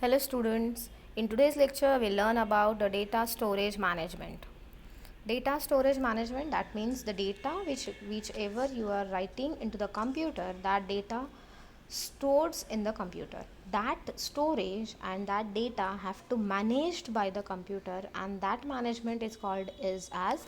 Hello students, in today's lecture we'll learn about the data storage management. Data storage management, that means the data whichever you are writing into the computer, that data stores in the computer. That storage and that data have to managed by the computer, and that management is called is as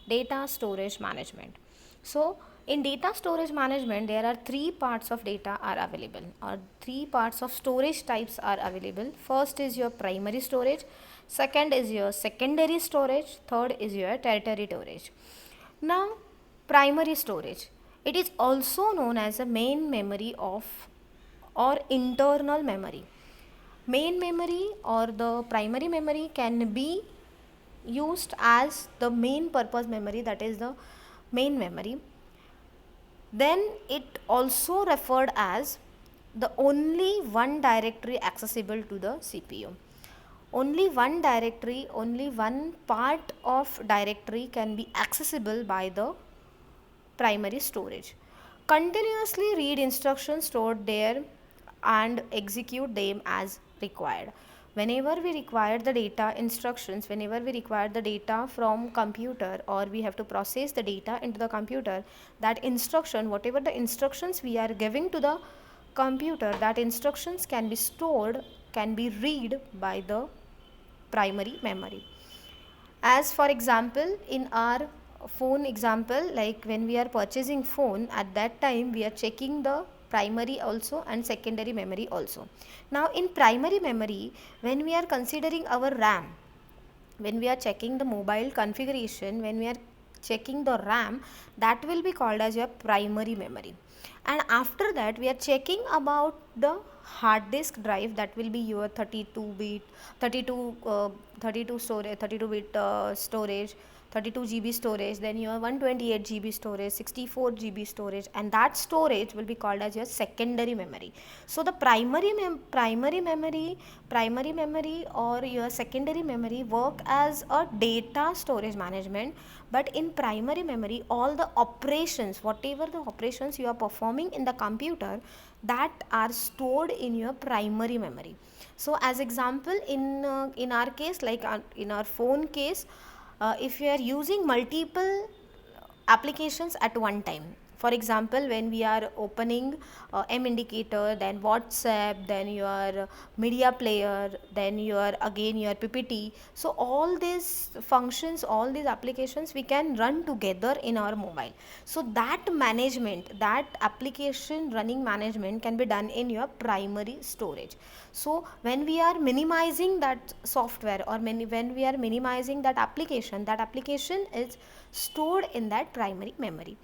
data storage management. So in data storage management, there are three parts of data are available, or three parts of storage types are available. First is your primary storage, second is your secondary storage, third is your tertiary storage. Now, primary storage, it is also known as a main memory of or internal memory. Main memory or the primary memory can be used as the main purpose memory, that is the main memory. Then it also referred as the only one directory accessible to the CPU. Only one directory, only one part of directory can be accessible by the primary storage. Continuously read instructions stored there and execute them as required. Whenever we require the data instructions, whenever we require the data from computer, or we have to process the data into the computer, that instruction, whatever the instructions we are giving to the computer, that instructions can be stored, can be read by the primary memory. As for example, in our phone example, like when we are purchasing phone, at that time we are checking the primary also and secondary memory also. Now in primary memory, when we are considering our RAM, when we are checking the mobile configuration, when we are checking the RAM, that will be called as your primary memory. And after that we are checking about the hard disk drive, that will be your 32 storage, 32 bit storage, 32 GB storage, then your 128 GB storage, 64 GB storage, and that storage will be called as your secondary memory. So the primary memory or your secondary memory work as a data storage management. But in primary memory, all the operations, whatever the operations you are performing in the computer, that are stored in your primary memory. So as example, in our case, like in our phone case, if you are using multiple applications at one time, for example, when we are opening M indicator, then WhatsApp, then your media player, then your again your PPT, so all these functions, all these applications we can run together in our mobile. So that management, that application running management can be done in your primary storage. So when we are minimizing that software, or when we are minimizing that application is stored in that primary memory.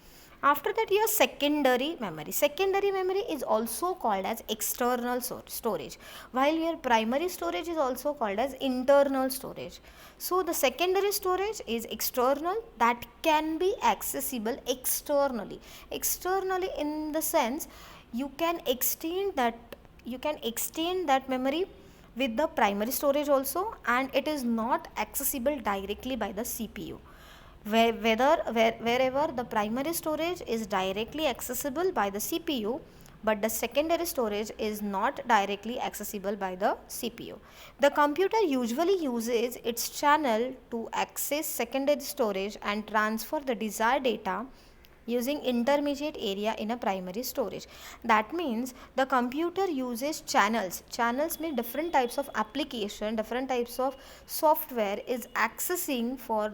After that, your secondary memory is also called as external storage, while your primary storage is also called as internal storage. So the secondary storage is external, that can be accessible externally. Externally in the sense, you can extend that memory with the primary storage also, and it is not accessible directly by the CPU. Wherever the primary storage is directly accessible by the CPU, but the secondary storage is not directly accessible by the CPU. The computer usually uses its channel to access secondary storage and transfer the desired data using intermediate area in a primary storage. That means the computer uses channels. Channels mean different types of application, different types of software is accessing for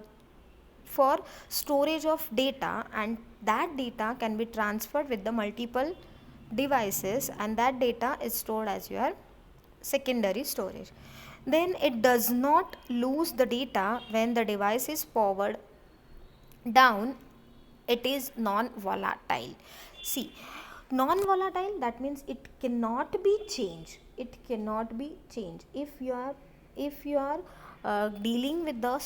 storage of data, and that data can be transferred with the multiple devices, and that data is stored as your secondary storage. Then it does not lose the data when the device is powered down. It is non-volatile. See, non-volatile, that means it cannot be changed. If you are dealing with the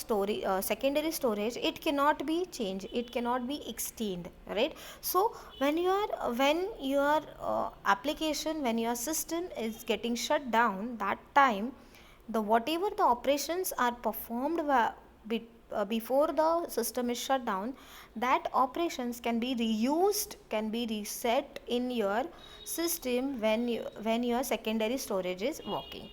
secondary storage, it cannot be changed, it cannot be extended, right? So when your application, when your system is getting shut down, that time the whatever the operations are performed before the system is shut down, that operations can be reused, can be reset in your system when your secondary storage is working.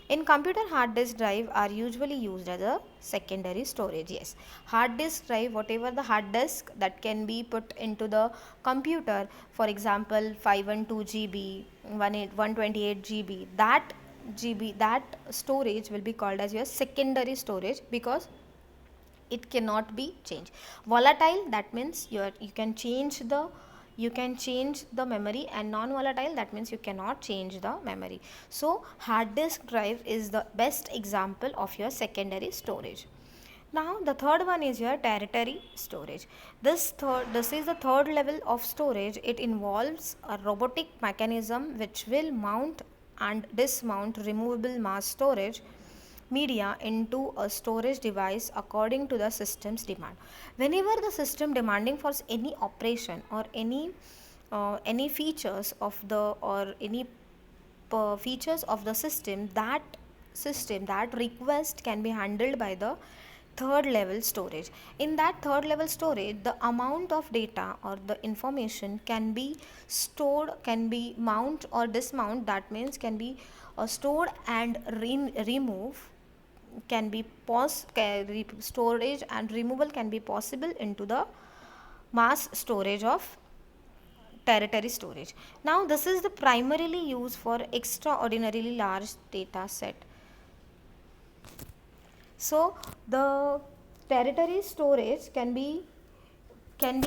In computer, hard disk drive are usually used as a secondary storage. Yes, hard disk drive, whatever the hard disk that can be put into the computer, for example 512 GB, 128 GB, that storage will be called as your secondary storage because it cannot be changed. Volatile, that means you can change the memory, and non volatile, that means you cannot change the memory. So hard disk drive is the best example of your secondary storage. Now the third one is your tertiary storage. This is the third level of storage. It involves a robotic mechanism which will mount and dismount removable mass storage media into a storage device according to the system's demand. Whenever the system demanding for any operation or any features of the or any features of the system that request can be handled by the third level storage. In that third level storage, the amount of data or the information can be stored, can be mount or dismount, that means can be stored and remove, can be storage and removal can be possible into the mass storage of tertiary storage. Now this is the primarily used for extraordinarily large data set. So the tertiary storage can be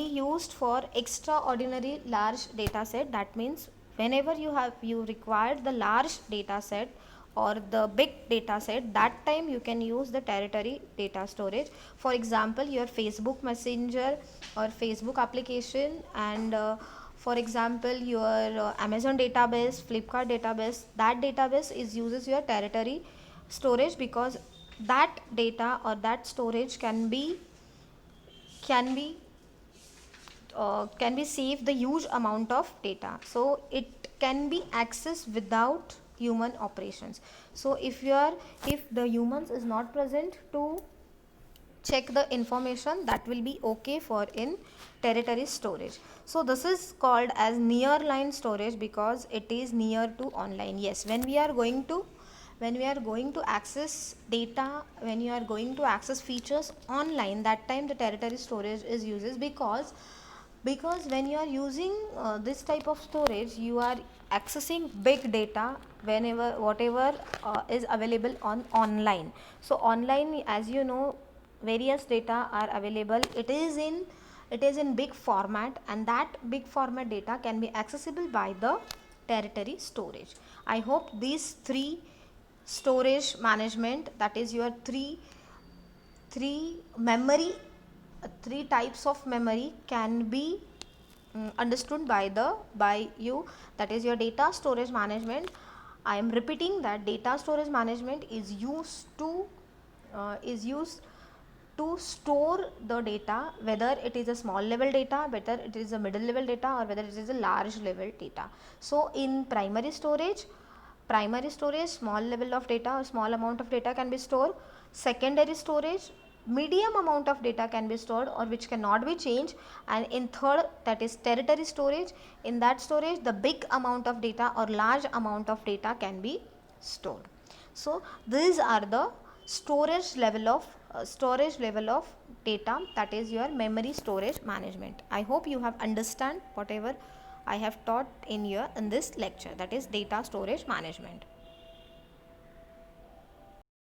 used for extraordinary large data set. That means whenever you required the large data set or the big data set, that time you can use the tertiary data storage. For example, your Facebook Messenger or Facebook application, and for example your Amazon database, Flipkart database, that database is uses your tertiary storage because that data or that storage can be save the huge amount of data, so it can be accessed without human operations. So if the humans is not present to check the information, that will be okay for in tertiary storage. So this is called as nearline storage because it is near to online. Yes, when we are going to access data, when you are going to access features online, that time the tertiary storage is uses because when you are using this type of storage, you are accessing big data whatever is available on online. So online, as you know, various data are available. It is in big format, and that big format data can be accessible by the tertiary storage. I hope these three storage management, that is your three memory, three types of memory can be understood by you, that is your data storage management. I am repeating that data storage management is used to store the data, whether it is a small level data, whether it is a middle level data, or whether it is a large level data. So in primary storage, small level of data or small amount of data can be stored. Secondary storage, medium amount of data can be stored or which cannot be changed. And in third, that is tertiary storage, in that storage the big amount of data or large amount of data can be stored. So these are the storage level of data, that is your memory storage management. I hope you have understand whatever I have taught in this lecture, that is data storage management.